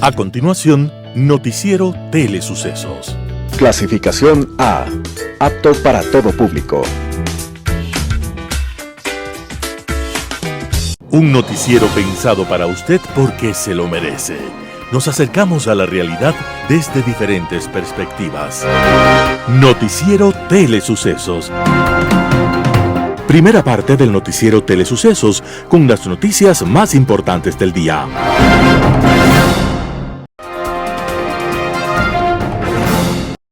A continuación, Noticiero Telesucesos. Clasificación A. Apto para todo público. Un noticiero pensado para usted porque se lo merece. Nos acercamos a la realidad desde diferentes perspectivas. Noticiero Telesucesos. Primera parte del Noticiero Telesucesos con las noticias más importantes del día.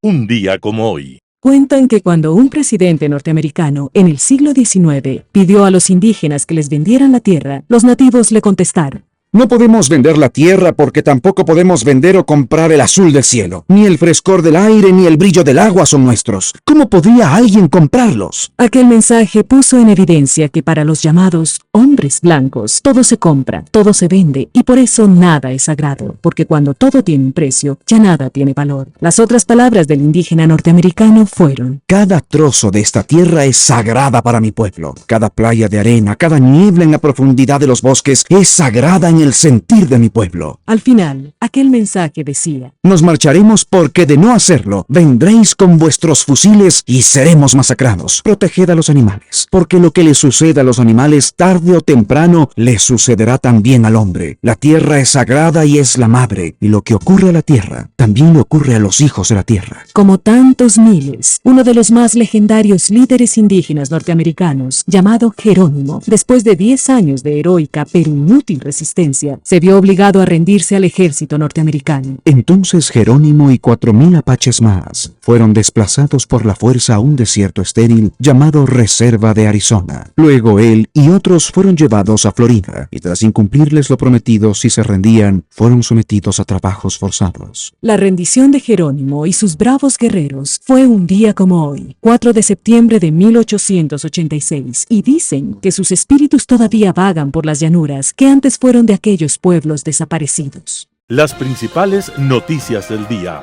Un día como hoy. Cuentan que cuando un presidente norteamericano en el siglo XIX pidió a los indígenas que les vendieran la tierra, los nativos le contestaron: no podemos vender la tierra porque tampoco podemos vender o comprar el azul del cielo. Ni el frescor del aire ni el brillo del agua son nuestros. ¿Cómo podría alguien comprarlos? Aquel mensaje puso en evidencia que para los llamados hombres blancos, todo se compra, todo se vende, y por eso nada es sagrado, porque cuando todo tiene un precio, ya nada tiene valor. Las otras palabras del indígena norteamericano fueron: cada trozo de esta tierra es sagrada para mi pueblo. Cada playa de arena, cada niebla en la profundidad de los bosques es sagrada en el sentir de mi pueblo. Al final, aquel mensaje decía: nos marcharemos porque de no hacerlo, vendréis con vuestros fusiles y seremos masacrados. Proteged a los animales, porque lo que le suceda a los animales tarde o temprano le sucederá también al hombre. La tierra es sagrada y es la madre, y lo que ocurre a la tierra también le ocurre a los hijos de la tierra. Como tantos miles, uno de los más legendarios líderes indígenas norteamericanos, llamado Jerónimo, después de 10 años de heroica pero inútil resistencia, se vio obligado a rendirse al ejército norteamericano. Entonces Jerónimo y 4,000 apaches más fueron desplazados por la fuerza a un desierto estéril llamado Reserva de Arizona. Luego él y otros fueron llevados a Florida y tras incumplirles lo prometido, si se rendían, fueron sometidos a trabajos forzados. La rendición de Jerónimo y sus bravos guerreros fue un día como hoy, 4 de septiembre de 1886, y dicen que sus espíritus todavía vagan por las llanuras que antes fueron de aquellos pueblos desaparecidos. Las principales noticias del día.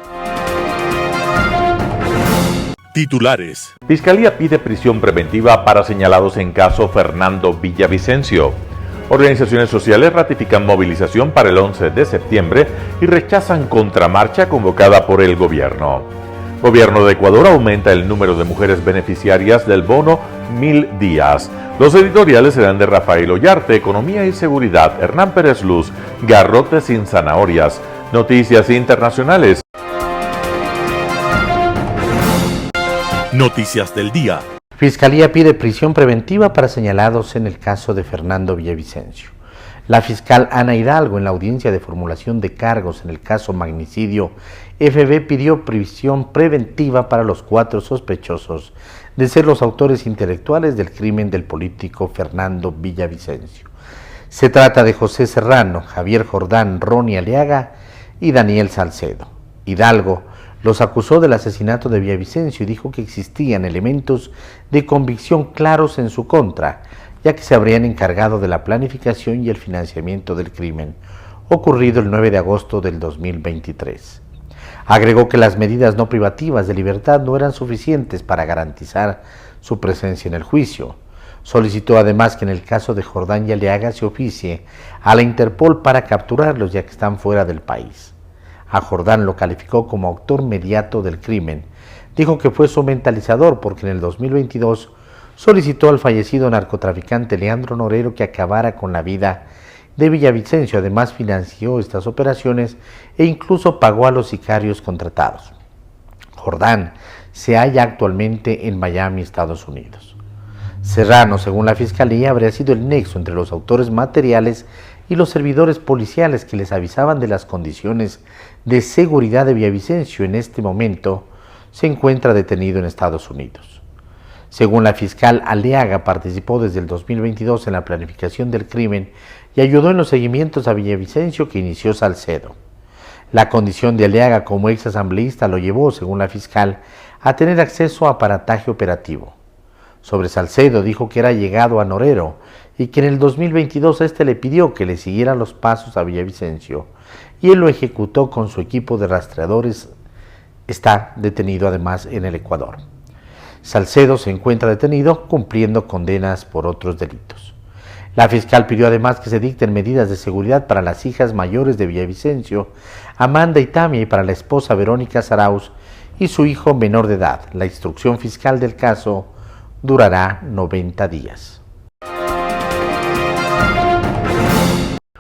Titulares. Fiscalía pide prisión preventiva para señalados en caso Fernando Villavicencio. Organizaciones sociales ratifican movilización para el 11 de septiembre y rechazan contramarcha convocada por el gobierno. Gobierno de Ecuador aumenta el número de mujeres beneficiarias del bono 1000 días. Los editoriales serán de Rafael Ollarte, Economía y Seguridad, Hernán Pérez Luz, Garrote sin zanahorias. Noticias internacionales. Noticias del día. Fiscalía pide prisión preventiva para señalados en el caso de Fernando Villavicencio. La fiscal Ana Hidalgo, en la audiencia de formulación de cargos en el caso magnicidio, FB pidió prisión preventiva para los 4 sospechosos de ser los autores intelectuales del crimen del político Fernando Villavicencio. Se trata de José Serrano, Javier Jordán, Ronnie Aliaga y Daniel Salcedo. Hidalgo los acusó del asesinato de Villavicencio y dijo que existían elementos de convicción claros en su contra, ya que se habrían encargado de la planificación y el financiamiento del crimen, ocurrido el 9 de agosto del 2023. Agregó que las medidas no privativas de libertad no eran suficientes para garantizar su presencia en el juicio. Solicitó además que en el caso de Jordán y Aliaga se oficie a la Interpol para capturarlos, ya que están fuera del país. A Jordán lo calificó como autor mediato del crimen. Dijo que fue su mentalizador porque en el 2022 solicitó al fallecido narcotraficante Leandro Norero que acabara con la vida de Villavicencio. Además financió estas operaciones e incluso pagó a los sicarios contratados. Jordán se halla actualmente en Miami, Estados Unidos. Serrano, según la Fiscalía, habría sido el nexo entre los autores materiales y los servidores policiales que les avisaban de las condiciones de seguridad de Villavicencio. En este momento se encuentra detenido en Estados Unidos. Según la fiscal, Aliaga participó desde el 2022 en la planificación del crimen y ayudó en los seguimientos a Villavicencio que inició Salcedo. La condición de Aliaga como ex asambleísta lo llevó, según la fiscal, a tener acceso a aparataje operativo. Sobre Salcedo dijo que era llegado a Norero y que en el 2022 este le pidió que le siguiera los pasos a Villavicencio y él lo ejecutó con su equipo de rastreadores. Está detenido además en el Ecuador. Salcedo se encuentra detenido cumpliendo condenas por otros delitos. La fiscal pidió además que se dicten medidas de seguridad para las hijas mayores de Villavicencio, Amanda y Tamia, y para la esposa Verónica Zarauz y su hijo menor de edad. La instrucción fiscal del caso durará 90 días.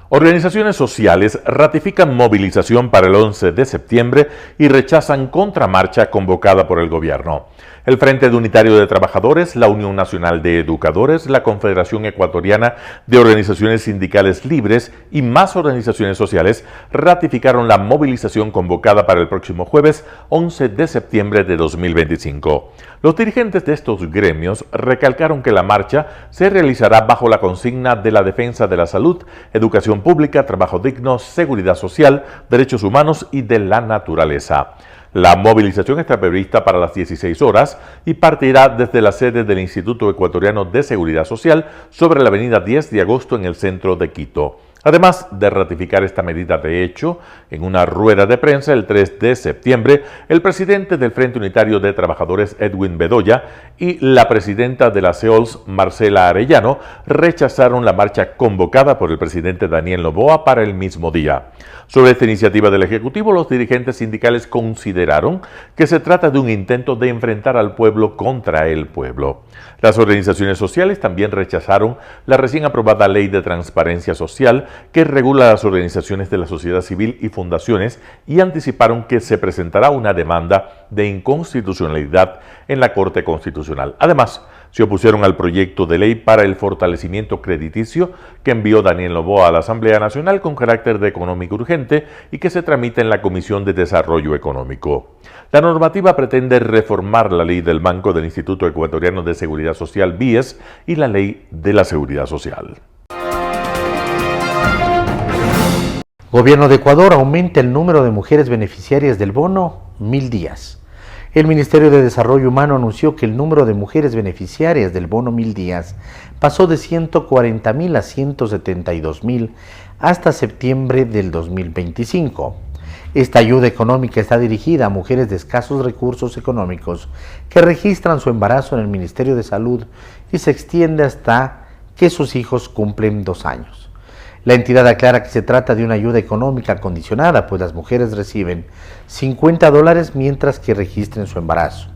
Organizaciones sociales ratifican movilización para el 11 de septiembre y rechazan contramarcha convocada por el gobierno. El Frente Unitario de Trabajadores, la Unión Nacional de Educadores, la Confederación Ecuatoriana de Organizaciones Sindicales Libres y más organizaciones sociales ratificaron la movilización convocada para el próximo jueves 11 de septiembre de 2025. Los dirigentes de estos gremios recalcaron que la marcha se realizará bajo la consigna de la defensa de la salud, educación pública, trabajo digno, seguridad social, derechos humanos y de la naturaleza. La movilización está prevista para las 16 horas y partirá desde la sede del Instituto Ecuatoriano de Seguridad Social sobre la avenida 10 de agosto en el centro de Quito. Además de ratificar esta medida de hecho, en una rueda de prensa el 3 de septiembre, el presidente del Frente Unitario de Trabajadores, Edwin Bedoya, y la presidenta de la CEOLS, Marcela Arellano, rechazaron la marcha convocada por el presidente Daniel Noboa para el mismo día. Sobre esta iniciativa del Ejecutivo, los dirigentes sindicales consideraron que se trata de un intento de enfrentar al pueblo contra el pueblo. Las organizaciones sociales también rechazaron la recién aprobada Ley de Transparencia Social que regula las organizaciones de la sociedad civil y fundaciones y anticiparon que se presentará una demanda de inconstitucionalidad en la Corte Constitucional. Además, se opusieron al proyecto de ley para el fortalecimiento crediticio que envió Daniel Noboa a la Asamblea Nacional con carácter de económico urgente y que se tramita en la Comisión de Desarrollo Económico. La normativa pretende reformar la ley del Banco del Instituto Ecuatoriano de Seguridad Social, BIES, y la ley de la Seguridad Social. Gobierno de Ecuador aumenta el número de mujeres beneficiarias del bono 1000 días. El Ministerio de Desarrollo Humano anunció que el número de mujeres beneficiarias del bono 1000 días pasó de 140.000 a 172.000 hasta septiembre del 2025. Esta ayuda económica está dirigida a mujeres de escasos recursos económicos que registran su embarazo en el Ministerio de Salud y se extiende hasta que sus hijos cumplen 2 años. La entidad aclara que se trata de una ayuda económica condicionada, pues las mujeres reciben $50 mientras que registren su embarazo.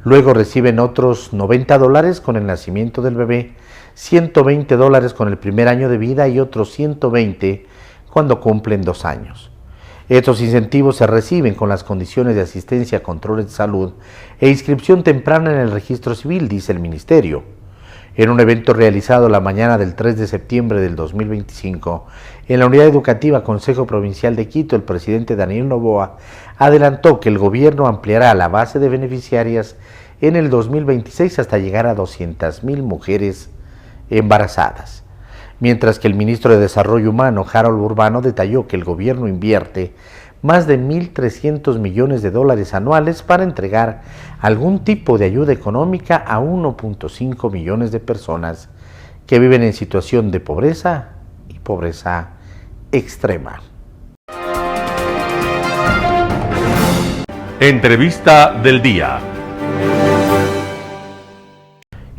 Luego reciben otros $90 con el nacimiento del bebé, $120 con el primer año de vida y otros 120 cuando cumplen 2 años. Estos incentivos se reciben con las condiciones de asistencia a controles de salud e inscripción temprana en el registro civil, dice el ministerio. En un evento realizado la mañana del 3 de septiembre del 2025, en la Unidad Educativa Consejo Provincial de Quito, el presidente Daniel Noboa adelantó que el gobierno ampliará la base de beneficiarias en el 2026 hasta llegar a 200.000 mujeres embarazadas. Mientras que el ministro de Desarrollo Humano, Harold Urbano, detalló que el gobierno invierte más de $1.300 millones anuales para entregar algún tipo de ayuda económica a 1.5 millones de personas que viven en situación de pobreza y pobreza extrema. Entrevista del día.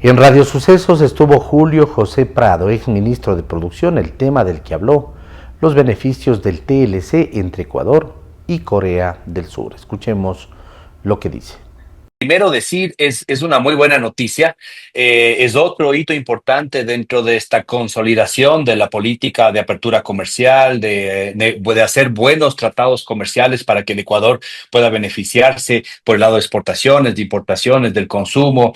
En Radio Sucesos estuvo Julio José Prado, ex ministro de Producción, el tema del que habló: los beneficios del TLC entre Ecuador y Corea del Sur. Escuchemos lo que dice. Primero decir, es una muy buena noticia, es otro hito importante dentro de esta consolidación de la política de apertura comercial, de hacer buenos tratados comerciales para que el Ecuador pueda beneficiarse por el lado de exportaciones, de importaciones, del consumo,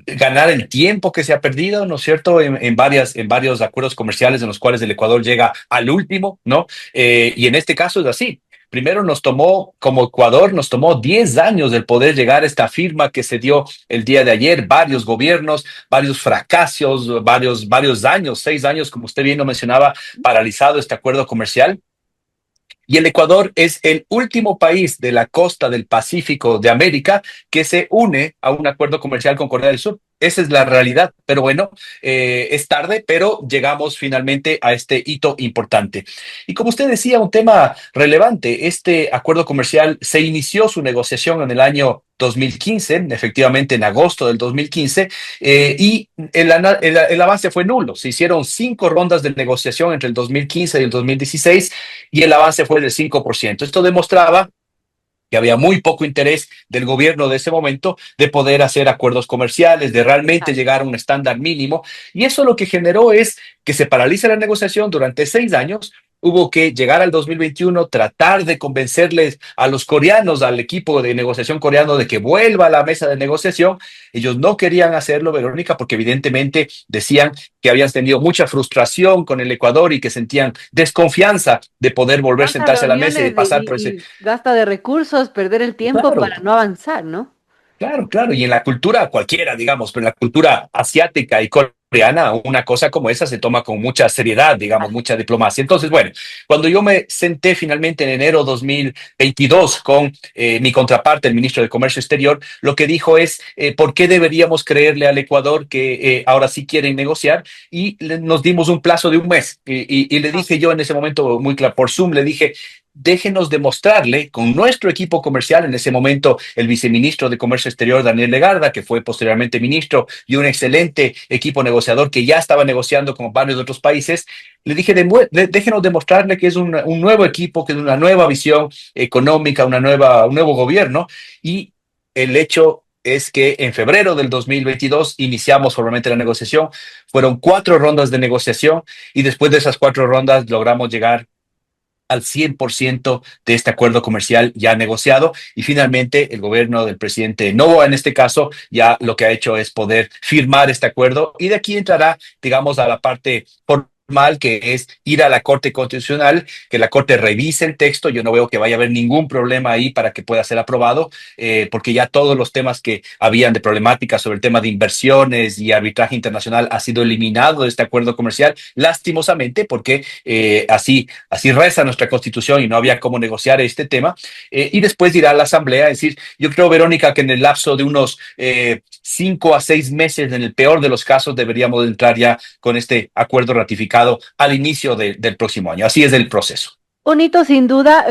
ganar el tiempo que se ha perdido, ¿no es cierto?, en varios acuerdos comerciales en los cuales el Ecuador llega al último, ¿no? Y en este caso es así. Primero como Ecuador, nos tomó 10 años el poder llegar a esta firma que se dio el día de ayer, varios gobiernos, varios fracasos, varios años, 6 años, como usted bien lo mencionaba, paralizado este acuerdo comercial. Y el Ecuador es el último país de la costa del Pacífico de América que se une a un acuerdo comercial con Corea del Sur. Esa es la realidad, pero bueno, es tarde, pero llegamos finalmente a este hito importante. Y como usted decía, un tema relevante, este acuerdo comercial se inició su negociación en el año 2015, efectivamente en agosto del 2015, y el avance fue nulo. Se hicieron 5 rondas de negociación entre el 2015 y el 2016 y el avance fue del 5%. Esto demostraba que había muy poco interés del gobierno de ese momento de poder hacer acuerdos comerciales, de realmente llegar a un estándar mínimo. Y eso lo que generó es que se paralice la negociación durante 6 años. Hubo que llegar al 2021, tratar de convencerles a los coreanos, al equipo de negociación coreano, de que vuelva a la mesa de negociación. Ellos no querían hacerlo, Verónica, porque evidentemente decían que habían tenido mucha frustración con el Ecuador y que sentían desconfianza de poder volver a sentarse a la mesa y de pasar por ese. Y gasta de recursos, perder el tiempo Claro, para no avanzar, ¿no? claro, claro. Y en la cultura cualquiera, digamos, pero en la cultura asiática y coreana, una cosa como esa se toma con mucha seriedad, digamos, mucha diplomacia. Entonces, bueno, cuando yo me senté finalmente en enero 2022 con mi contraparte, el ministro de Comercio Exterior, lo que dijo es, ¿por qué deberíamos creerle al Ecuador que ahora sí quieren negociar? Y nos dimos un plazo de un mes. Y le dije yo en ese momento, muy claro, por Zoom, le dije, déjenos demostrarle con nuestro equipo comercial, en ese momento el viceministro de Comercio Exterior, Daniel Legarda, que fue posteriormente ministro, y un excelente equipo negociador que ya estaba negociando con varios de otros países, le dije, déjenos demostrarle que es un nuevo equipo, que es una nueva visión económica, un nuevo gobierno, y el hecho es que en febrero del 2022 iniciamos formalmente la negociación, fueron 4 rondas de negociación, y después de esas 4 rondas logramos llegar al 100% de este acuerdo comercial ya negociado y finalmente el gobierno del presidente Noboa en este caso ya lo que ha hecho es poder firmar este acuerdo y de aquí entrará, digamos, a la parte formal que es ir a la Corte Constitucional, que la Corte revise el texto. Yo no veo que vaya a haber ningún problema ahí para que pueda ser aprobado, porque ya todos los temas que habían de problemática sobre el tema de inversiones y arbitraje internacional ha sido eliminado de este acuerdo comercial, lastimosamente, porque así reza nuestra Constitución y no había cómo negociar este tema. Y después irá a la Asamblea. Es decir, yo creo, Verónica, que en el lapso de unos 5 a 6 meses, en el peor de los casos, deberíamos entrar ya con este acuerdo ratificado al inicio del próximo año. Así es el proceso. Un hito sin duda.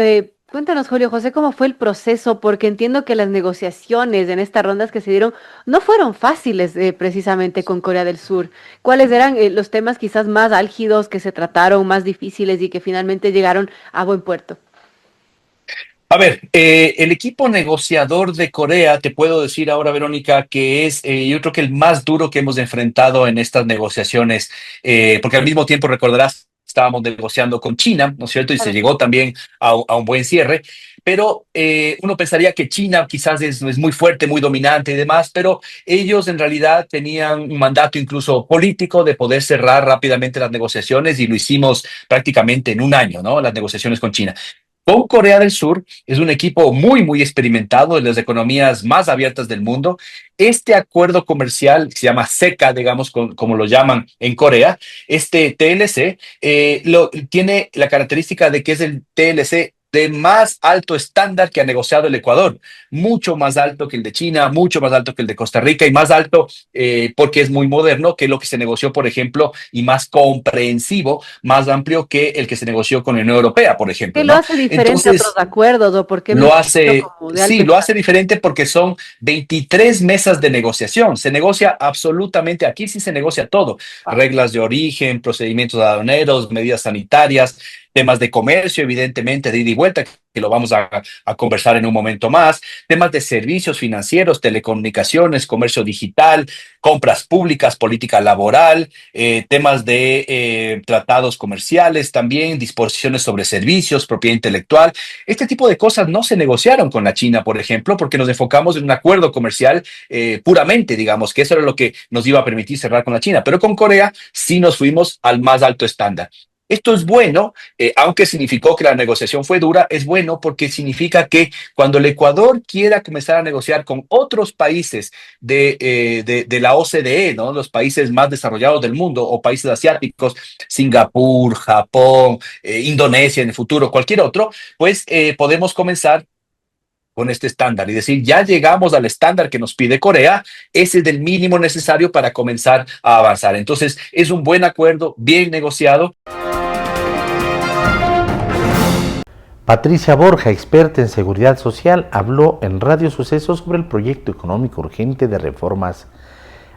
Cuéntanos, Julio José, cómo fue el proceso, porque entiendo que las negociaciones en estas rondas que se dieron no fueron fáciles precisamente con Corea del Sur. ¿Cuáles eran los temas quizás más álgidos que se trataron, más difíciles y que finalmente llegaron a buen puerto? A ver, el equipo negociador de Corea, te puedo decir ahora, Verónica, que es yo creo que el más duro que hemos enfrentado en estas negociaciones, porque al mismo tiempo recordarás, estábamos negociando con China, ¿no es cierto? Y se llegó también a un buen cierre, pero uno pensaría que China quizás es muy fuerte, muy dominante y demás, pero ellos en realidad tenían un mandato incluso político de poder cerrar rápidamente las negociaciones y lo hicimos prácticamente en un año, ¿no? Las negociaciones con China. Con Corea del Sur es un equipo muy, muy experimentado en las economías más abiertas del mundo. Este acuerdo comercial, que se llama CECA, digamos, como lo llaman en Corea, este TLC, tiene la característica de que es el TLC de más alto estándar que ha negociado el Ecuador, mucho más alto que el de China, mucho más alto que el de Costa Rica y más alto porque es muy moderno que lo que se negoció, por ejemplo, y más comprensivo, más amplio que el que se negoció con la Unión Europea, por ejemplo, ¿Qué ¿no? lo hace diferente Entonces, a otros acuerdos o por qué lo mencionarlo hace, como de sí, alto lo hace diferente porque son 23 mesas de negociación. Se negocia absolutamente, aquí sí se negocia todo. Reglas de origen, procedimientos aduaneros, medidas sanitarias, temas de comercio, evidentemente, de ida y vuelta, que lo vamos a conversar en un momento más, temas de servicios financieros, telecomunicaciones, comercio digital, compras públicas, política laboral, temas de tratados comerciales también, disposiciones sobre servicios, propiedad intelectual. Este tipo de cosas no se negociaron con la China, por ejemplo, porque nos enfocamos en un acuerdo comercial puramente, digamos, que eso era lo que nos iba a permitir cerrar con la China, pero con Corea sí nos fuimos al más alto estándar. Esto es bueno, aunque significó que la negociación fue dura, es bueno porque significa que cuando el Ecuador quiera comenzar a negociar con otros países de la OCDE, ¿no? Los países más desarrollados del mundo o países asiáticos, Singapur, Japón, Indonesia en el futuro, cualquier otro, pues podemos comenzar con este estándar y decir, ya llegamos al estándar que nos pide Corea, ese es el mínimo necesario para comenzar a avanzar. Entonces, es un buen acuerdo, bien negociado. Patricia Borja, experta en seguridad social, habló en Radio Sucesos sobre el proyecto económico urgente de reformas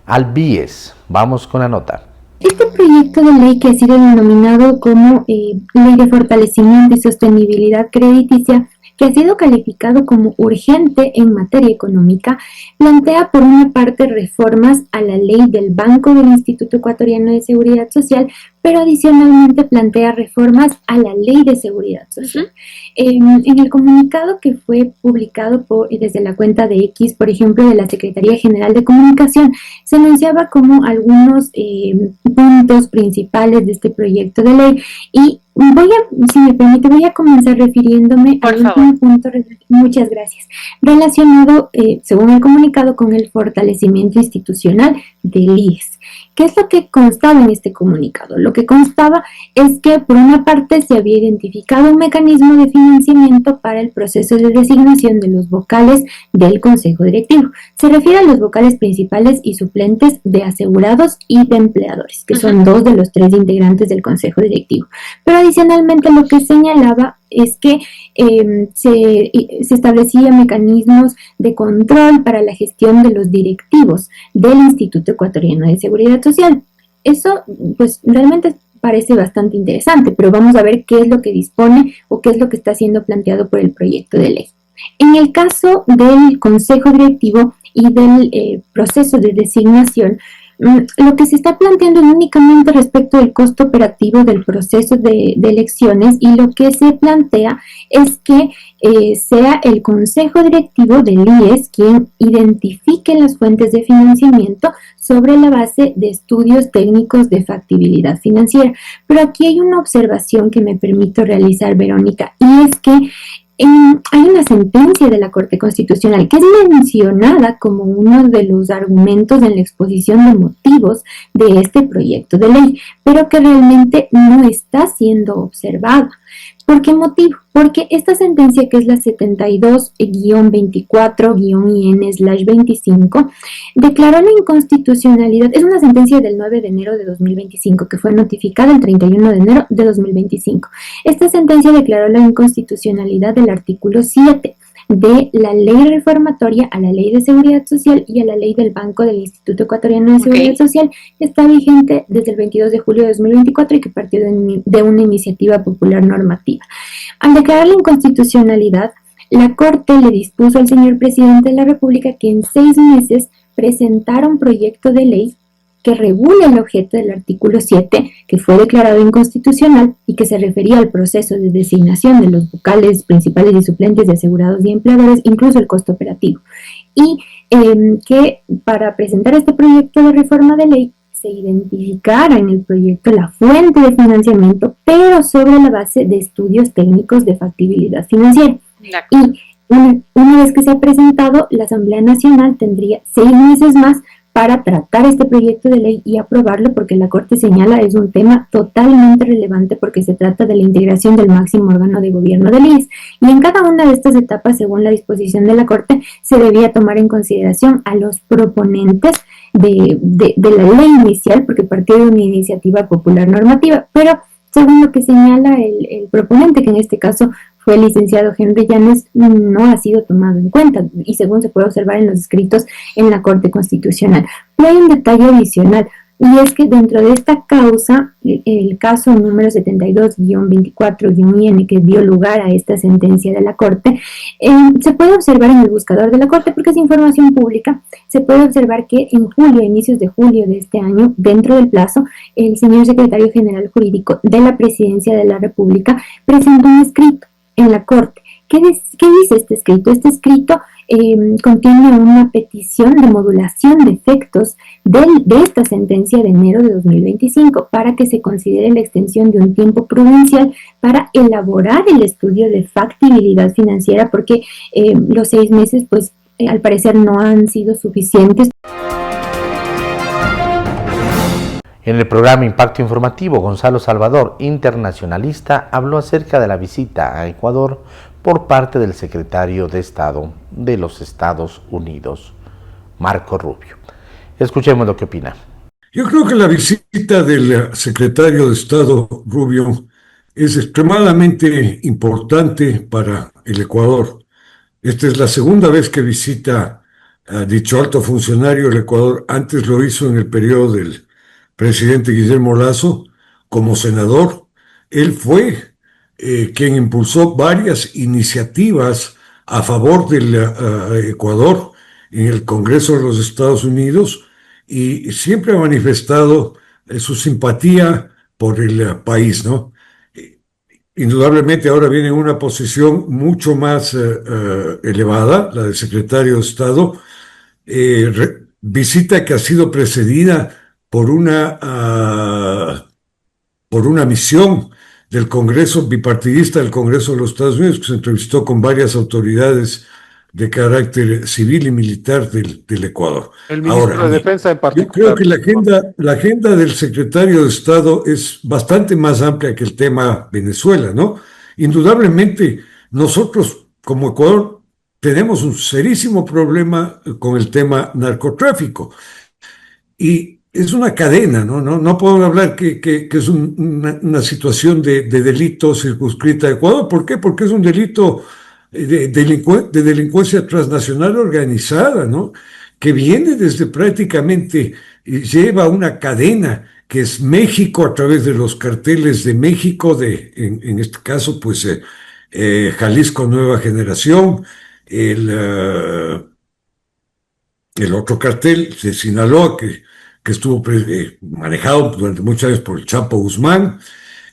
al BIES. Vamos con la nota. Este proyecto de ley, que ha sido denominado como Ley de Fortalecimiento y Sostenibilidad Crediticia, que ha sido calificado como urgente en materia económica, plantea por una parte reformas a la ley del Banco del Instituto Ecuatoriano de Seguridad Social, pero adicionalmente plantea reformas a la Ley de Seguridad Social. En el comunicado que fue publicado desde la cuenta de X, por ejemplo, de la Secretaría General de Comunicación, se anunciaba como algunos puntos principales de este proyecto de ley, y si me permite, voy a comenzar refiriéndome al último punto, muchas gracias, relacionado, según el comunicado, con el fortalecimiento institucional del IES. ¿Qué es lo que constaba en este comunicado? Lo que constaba es que, por una parte, se había identificado un mecanismo de financiamiento para el proceso de designación de los vocales del Consejo Directivo. Se refiere a los vocales principales y suplentes de asegurados y de empleadores, que son dos de los tres integrantes del Consejo Directivo. Pero adicionalmente, lo que señalaba es que se establecían mecanismos de control para la gestión de los directivos del Instituto Ecuatoriano de Seguridad Social. Eso, pues, realmente parece bastante interesante, pero vamos a ver qué es lo que dispone o qué es lo que está siendo planteado por el proyecto de ley. En el caso del Consejo Directivo y del proceso de designación, lo que se está planteando es únicamente respecto del costo operativo del proceso de elecciones, y lo que se plantea es que sea el Consejo Directivo del IES quien identifique las fuentes de financiamiento sobre la base de estudios técnicos de factibilidad financiera. Pero aquí hay una observación que me permito realizar, Verónica, y es que hay una sentencia de la Corte Constitucional que es mencionada como uno de los argumentos en la exposición de motivos de este proyecto de ley, pero que realmente no está siendo observada. ¿Por qué motivo? Porque esta sentencia, que es la 72-24-IN/25, declaró la inconstitucionalidad. Es una sentencia del 9 de enero de 2025 que fue notificada el 31 de enero de 2025. Esta sentencia declaró la inconstitucionalidad del artículo 7 de la ley reformatoria a la ley de seguridad social y a la ley del Banco del Instituto Ecuatoriano de Seguridad Social, que está vigente desde el 22 de julio de 2024 y que partió de una iniciativa popular normativa. Al declarar la inconstitucionalidad, la Corte le dispuso al señor presidente de la República que en 6 meses presentara un proyecto de ley que regula el objeto del artículo 7, que fue declarado inconstitucional y que se refería al proceso de designación de los vocales principales y suplentes de asegurados y empleadores, incluso el costo operativo. Y que para presentar este proyecto de reforma de ley se identificara en el proyecto la fuente de financiamiento, pero sobre la base de estudios técnicos de factibilidad financiera. Y una vez que se ha presentado, la Asamblea Nacional tendría 6 meses más para tratar este proyecto de ley y aprobarlo, porque la Corte señala es un tema totalmente relevante porque se trata de la integración del máximo órgano de gobierno del IES. Y en cada una de estas etapas, según la disposición de la Corte, se debía tomar en consideración a los proponentes de la ley inicial, porque partió de una iniciativa popular normativa, pero según lo que señala el proponente, que en este caso fue el licenciado Henry Llanes, no ha sido tomado en cuenta, y según se puede observar en los escritos en la Corte Constitucional. Pero hay un detalle adicional, y es que dentro de esta causa, el caso número 72-24-IN, que dio lugar a esta sentencia de la Corte, se puede observar en el buscador de la Corte, porque es información pública. Se puede observar que en julio, inicios de julio de este año, dentro del plazo, el señor secretario general jurídico de la Presidencia de la República presentó un escrito en la Corte. ¿Qué dice este escrito? Este escrito contiene una petición de modulación de efectos de esta sentencia de enero de 2025 para que se considere la extensión de un tiempo prudencial para elaborar el estudio de factibilidad financiera, porque los 6 meses, pues, al parecer no han sido suficientes. En el programa Impacto Informativo, Gonzalo Salvador, internacionalista, habló acerca de la visita a Ecuador por parte del secretario de Estado de los Estados Unidos, Marco Rubio. Escuchemos lo que opina. Yo creo que la visita del secretario de Estado Rubio es extremadamente importante para el Ecuador. Esta es la segunda vez que visita a dicho alto funcionario el Ecuador. Antes lo hizo en el periodo del presidente Guillermo Lasso como senador. Él fue quien impulsó varias iniciativas a favor del Ecuador en el Congreso de los Estados Unidos y siempre ha manifestado su simpatía por el país, ¿no? Indudablemente ahora viene en una posición mucho más elevada, la del secretario de Estado, visita que ha sido precedida por una misión del Congreso bipartidista del Congreso de los Estados Unidos, que se entrevistó con varias autoridades de carácter civil y militar del Ecuador. El ministro de Defensa en particular. Yo creo que la agenda del secretario de Estado es bastante más amplia que el tema Venezuela, ¿no? Indudablemente, nosotros como Ecuador tenemos un serísimo problema con el tema narcotráfico. Y es una cadena, ¿no? No podemos hablar que es una situación de delito circunscrita a Ecuador. ¿Por qué? Porque es un delito de delincuencia transnacional organizada, ¿no? Que viene desde prácticamente, lleva una cadena que es México a través de los carteles de México, en este caso, pues, Jalisco Nueva Generación, el otro cartel de Sinaloa, que estuvo manejado durante muchos años por el Chapo Guzmán,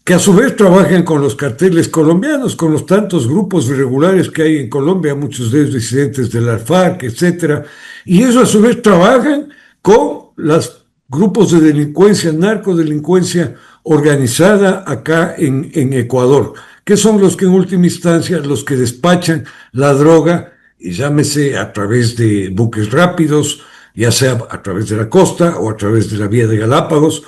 que a su vez trabajan con los carteles colombianos, con los tantos grupos irregulares que hay en Colombia, muchos de ellos disidentes de la FARC, etcétera, y eso a su vez trabajan con los grupos de delincuencia, narcodelincuencia organizada acá en Ecuador, que son los que en última instancia, los que despachan la droga, y llámese a través de buques rápidos, ya sea a través de la costa o a través de la vía de Galápagos,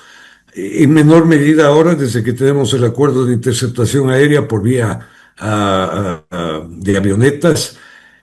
en menor medida ahora desde que tenemos el acuerdo de interceptación aérea por vía de avionetas,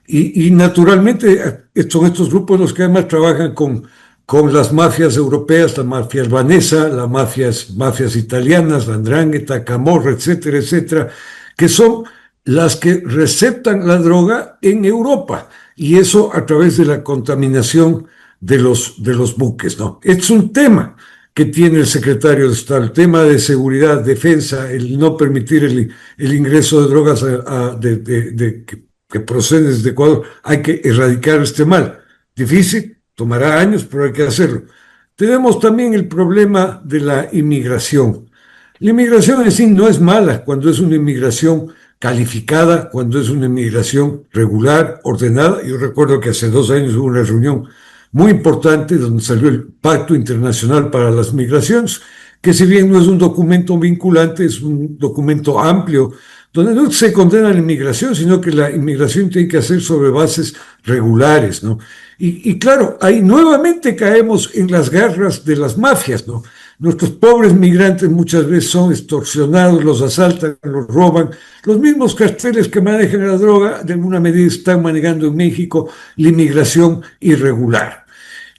y naturalmente son estos grupos los que además trabajan con las mafias europeas, la mafia albanesa, las mafias italianas, la 'Ndrangheta, Camorra, etcétera, etcétera, que son las que receptan la droga en Europa, y eso a través de la contaminación de los buques, ¿no? Es un tema que tiene el secretario de Estado, el tema de seguridad, defensa, el no permitir el ingreso de drogas que proceden desde Ecuador. Hay que erradicar este mal. Difícil, tomará años, pero hay que hacerlo. Tenemos también el problema de la inmigración. La inmigración en sí no es mala cuando es una inmigración calificada, cuando es una inmigración regular, ordenada. Yo recuerdo que hace 2 años hubo una reunión muy importante donde salió el Pacto Internacional para las Migraciones, que si bien no es un documento vinculante, es un documento amplio, donde no se condena la inmigración, sino que la inmigración tiene que hacer sobre bases regulares, ¿no? Y claro, ahí nuevamente caemos en las garras de las mafias, ¿no? Nuestros pobres migrantes muchas veces son extorsionados, los asaltan, los roban. Los mismos carteles que manejan la droga, de alguna medida están manejando en México la inmigración irregular.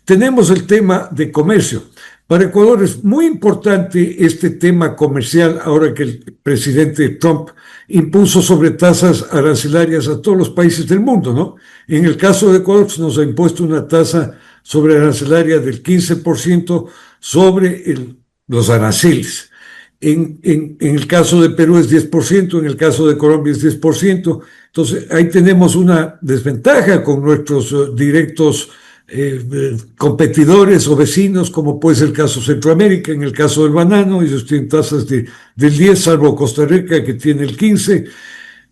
Tenemos el tema de comercio. Para Ecuador es muy importante este tema comercial ahora que el presidente Trump impuso sobretasas arancelarias a todos los países del mundo, ¿no? En el caso de Ecuador se nos ha impuesto una tasa sobre arancelaria del 15% sobre los aranceles. En el caso de Perú es 10%, en el caso de Colombia es 10%. Entonces ahí tenemos una desventaja con nuestros directos competidores o vecinos, como puede ser el caso de Centroamérica. En el caso del banano, ellos tienen tasas del 10, salvo Costa Rica, que tiene el 15,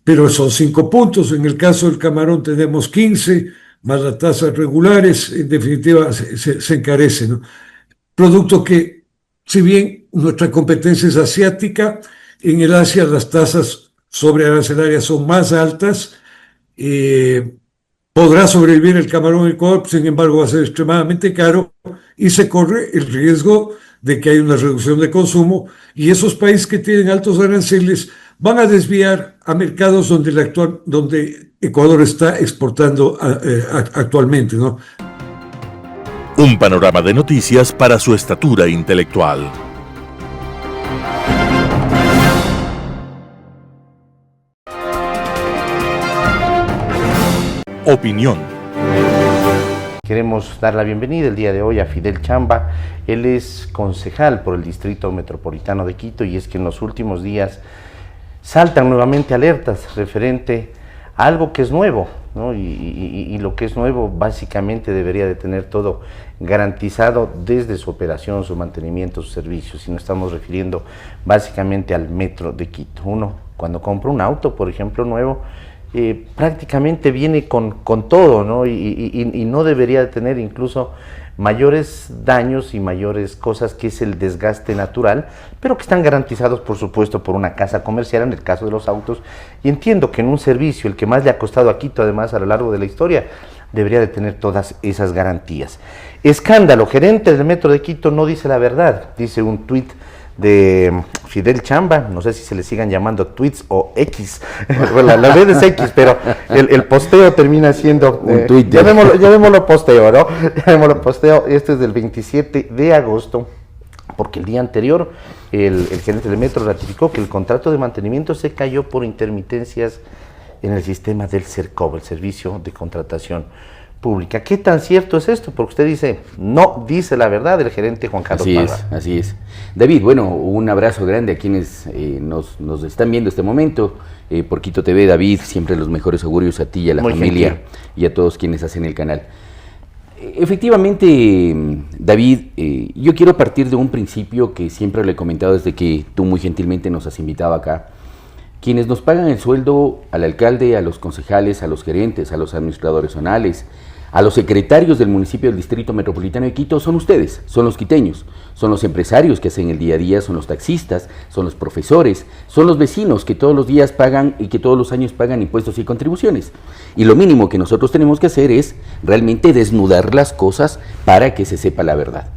pero son 5 puntos. En el caso del camarón tenemos 15, más las tasas regulares. En definitiva, se encarece, ¿no? Producto que, si bien nuestra competencia es asiática, en el Asia las tasas sobre arancelarias son más altas. Podrá sobrevivir el camarón en Ecuador, sin embargo va a ser extremadamente caro y se corre el riesgo de que haya una reducción de consumo, y esos países que tienen altos aranceles van a desviar a mercados donde Ecuador está exportando actualmente, ¿no? Un panorama de noticias para su estatura intelectual. opinión. Queremos dar la bienvenida el día de hoy a Fidel Chamba. Él es concejal por el Distrito Metropolitano de Quito y es que en los últimos días saltan nuevamente alertas referente a algo que es nuevo, ¿no? Y lo que es nuevo básicamente debería de tener todo garantizado desde su operación, su mantenimiento, sus servicios, y nos estamos refiriendo básicamente al Metro de Quito. Uno, cuando compra un auto, por ejemplo, nuevo, prácticamente viene con todo, ¿no? Y no debería de tener incluso mayores daños y mayores cosas, que es el desgaste natural, pero que están garantizados, por supuesto, por una casa comercial en el caso de los autos. Y entiendo que en un servicio, el que más le ha costado a Quito, además, a lo largo de la historia, debería de tener todas esas garantías. Escándalo, gerente del Metro de Quito no dice la verdad, dice un tuit de Fidel Chamba, no sé si se le sigan llamando tweets o X, la red es X, pero el posteo termina siendo un tweet. Llamémoslo posteo, ¿no? Llamémoslo posteo. Este es del 27 de agosto, porque el día anterior el gerente del Metro ratificó que el contrato de mantenimiento se cayó por intermitencias en el sistema del CERCOP, el Servicio de Contratación Pública. ¿Qué tan cierto es esto? Porque usted dice, no dice la verdad el gerente Juan Carlos Parra. Así es. David, bueno, un abrazo grande a quienes nos están viendo este momento. Por Quito TV, David, siempre los mejores augurios a ti y a la familia gentil, y a todos quienes hacen el canal. Efectivamente, David, yo quiero partir de un principio que siempre le he comentado desde que tú muy gentilmente nos has invitado acá. Quienes nos pagan el sueldo al alcalde, a los concejales, a los gerentes, a los administradores zonales, a los secretarios del municipio del Distrito Metropolitano de Quito, son ustedes, son los quiteños, son los empresarios que hacen el día a día, son los taxistas, son los profesores, son los vecinos que todos los días pagan y que todos los años pagan impuestos y contribuciones. Y lo mínimo que nosotros tenemos que hacer es realmente desnudar las cosas para que se sepa la verdad.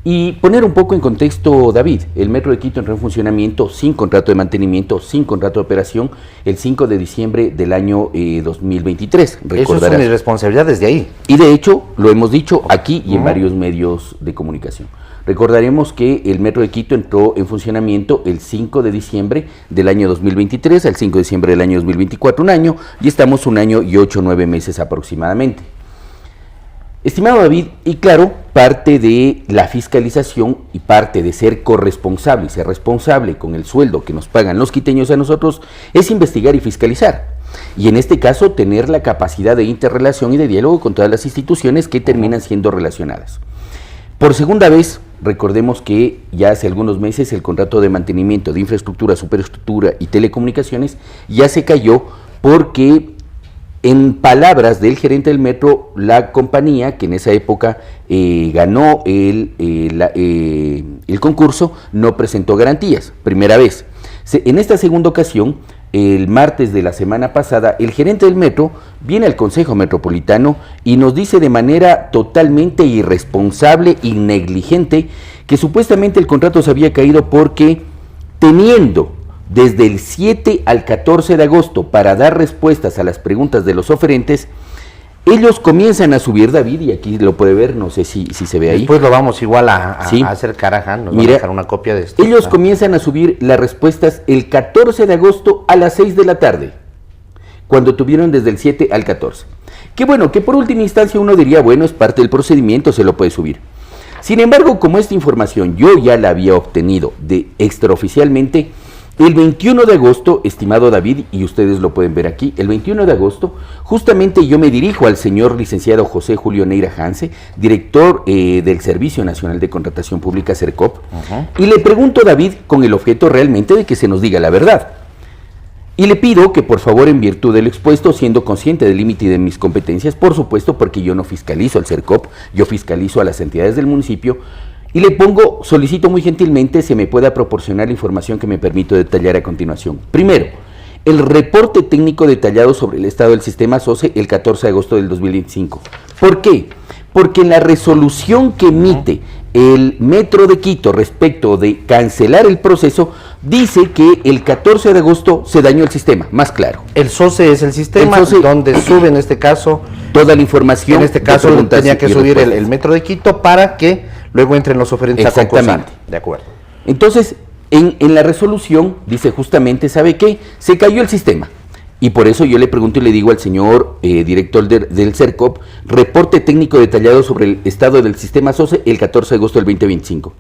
Y poner un poco en contexto, David, el Metro de Quito entró en funcionamiento sin contrato de mantenimiento, sin contrato de operación, el 5 de diciembre del año 2023. Eso es una irresponsabilidad desde ahí. Y de hecho, lo hemos dicho aquí y en varios medios de comunicación. Recordaremos que el Metro de Quito entró en funcionamiento el 5 de diciembre del año 2023, al 5 de diciembre del año 2024, un año, y estamos un año y 8 o 9 meses aproximadamente. Estimado David, y claro, parte de la fiscalización y parte de ser corresponsable y ser responsable con el sueldo que nos pagan los quiteños a nosotros es investigar y fiscalizar. Y en este caso, tener la capacidad de interrelación y de diálogo con todas las instituciones que terminan siendo relacionadas. Por segunda vez, recordemos que ya hace algunos meses el contrato de mantenimiento de infraestructura, superestructura y telecomunicaciones ya se cayó porque, en palabras del gerente del metro, la compañía que en esa época ganó el concurso no presentó garantías, primera vez. En esta segunda ocasión, el martes de la semana pasada, el gerente del metro viene al Consejo Metropolitano y nos dice de manera totalmente irresponsable y negligente que supuestamente el contrato se había caído porque, teniendo desde el 7 al 14 de agosto para dar respuestas a las preguntas de los oferentes, ellos comienzan a subir, David, y aquí lo puede ver, no sé si se ve ahí. Después lo vamos igual a hacer caraja, nos van a dejar una copia de esto. Ellos comienzan a subir las respuestas el 14 de agosto a las 6 de la tarde, cuando tuvieron desde el 7 al 14. Que bueno, que por última instancia uno diría, bueno, es parte del procedimiento, se lo puede subir. Sin embargo, como esta información yo ya la había obtenido extraoficialmente, el 21 de agosto, estimado David, y ustedes lo pueden ver aquí, el 21 de agosto, justamente yo me dirijo al señor licenciado José Julio Neira Hanse, director del Servicio Nacional de Contratación Pública, CERCOP, y le pregunto, David, con el objeto realmente de que se nos diga la verdad. Y le pido que por favor, en virtud del expuesto, siendo consciente del límite y de mis competencias, por supuesto, porque yo no fiscalizo al CERCOP, yo fiscalizo a las entidades del municipio, y le pongo, solicito muy gentilmente se me pueda proporcionar la información que me permito detallar a continuación. Primero, el reporte técnico detallado sobre el estado del sistema SOCE el 14 de agosto del 2025. ¿Por qué? Porque en la resolución que emite el Metro de Quito respecto de cancelar el proceso, dice que el 14 de agosto se dañó el sistema, más claro. El SOCE es el sistema donde sube en este caso toda la información. En este caso tenía que subir el Metro de Quito para que luego entren los oferentes a concursar. De acuerdo. Entonces, en la resolución dice justamente, ¿sabe qué? Se cayó el sistema. Y por eso yo le pregunto y le digo al señor director del CERCOP, reporte técnico detallado sobre el estado del sistema SOCE el 14 de agosto del 2025.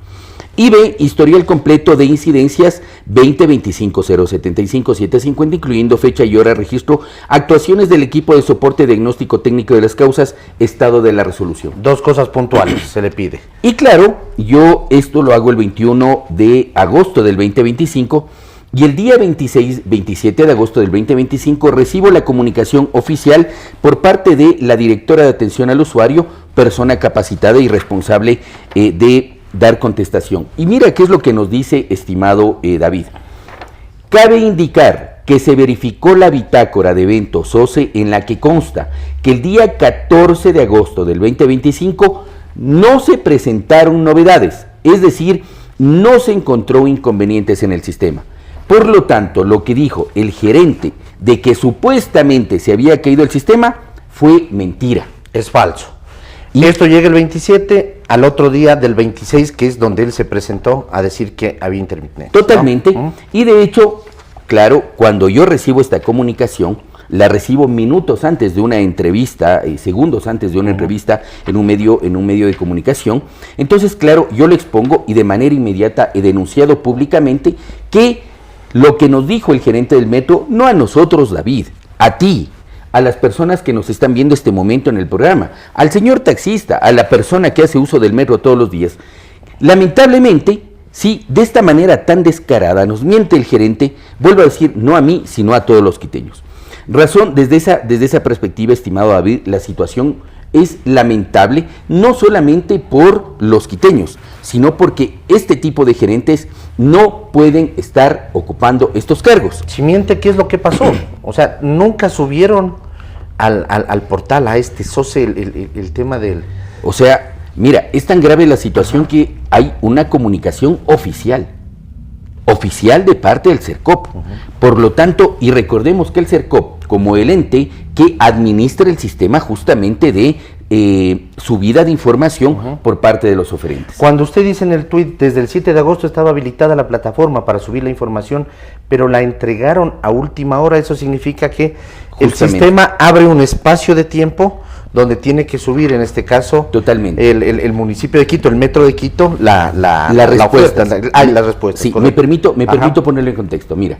Y B, historial completo de incidencias 2025-075-750, incluyendo fecha y hora, registro, actuaciones del equipo de soporte diagnóstico técnico de las causas, estado de la resolución. 2 cosas puntuales se le pide. Y claro, yo esto lo hago el 21 de agosto del 2025 y el día 27 de agosto del 2025 recibo la comunicación oficial por parte de la directora de atención al usuario, persona capacitada y responsable de dar contestación. Y mira qué es lo que nos dice, estimado David. Cabe indicar que se verificó la bitácora de eventos SOCE en la que consta que el día 14 de agosto del 2025 no se presentaron novedades, es decir, no se encontró inconvenientes en el sistema. Por lo tanto, lo que dijo el gerente de que supuestamente se había caído el sistema fue mentira. Es falso. Y esto llega el 27, al otro día del 26, que es donde él se presentó a decir que había intermitente. Totalmente. ¿No? Y de hecho, claro, cuando yo recibo esta comunicación, la recibo minutos antes de una entrevista, segundos antes de una entrevista en un medio de comunicación. Entonces, claro, yo lo expongo y de manera inmediata he denunciado públicamente que lo que nos dijo el gerente del metro, no a nosotros, David, a ti, a las personas que nos están viendo este momento en el programa, al señor taxista, a la persona que hace uso del metro todos los días. Lamentablemente, sí, de esta manera tan descarada nos miente el gerente, vuelvo a decir, no a mí, sino a todos los quiteños. Razón, desde esa perspectiva, estimado David, la situación es lamentable, no solamente por los quiteños, sino porque este tipo de gerentes no pueden estar ocupando estos cargos. Si miente, ¿qué es lo que pasó? O sea, nunca subieron al portal, a este SOCE, el tema del... O sea, mira, es tan grave la situación que hay una comunicación oficial de parte del CERCOP. Por lo tanto, y recordemos que el CERCOP, como el ente que administra el sistema justamente de subida de información por parte de los oferentes. Cuando usted dice en el tuit, desde el 7 de agosto estaba habilitada la plataforma para subir la información, pero la entregaron a última hora, eso significa que el sistema abre un espacio de tiempo donde tiene que subir, en este caso, totalmente el municipio de Quito, el metro de Quito, la respuesta. La respuesta. Sí, me permito ponerlo en contexto. Mira,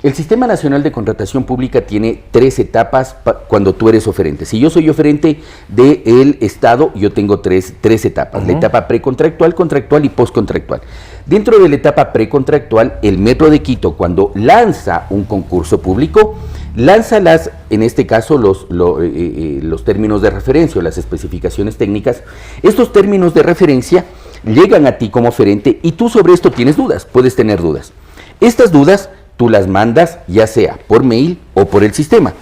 el Sistema Nacional de Contratación Pública tiene 3 etapas cuando tú eres oferente. Si yo soy oferente del Estado, yo tengo tres etapas. La etapa precontractual, contractual y postcontractual. Dentro de la etapa precontractual, el Metro de Quito, cuando lanza un concurso público, lanza en este caso, los términos de referencia o las especificaciones técnicas. Estos términos de referencia llegan a ti como oferente y tú sobre esto tienes dudas, puedes tener dudas. Estas dudas tú las mandas ya sea por mail o por el sistema.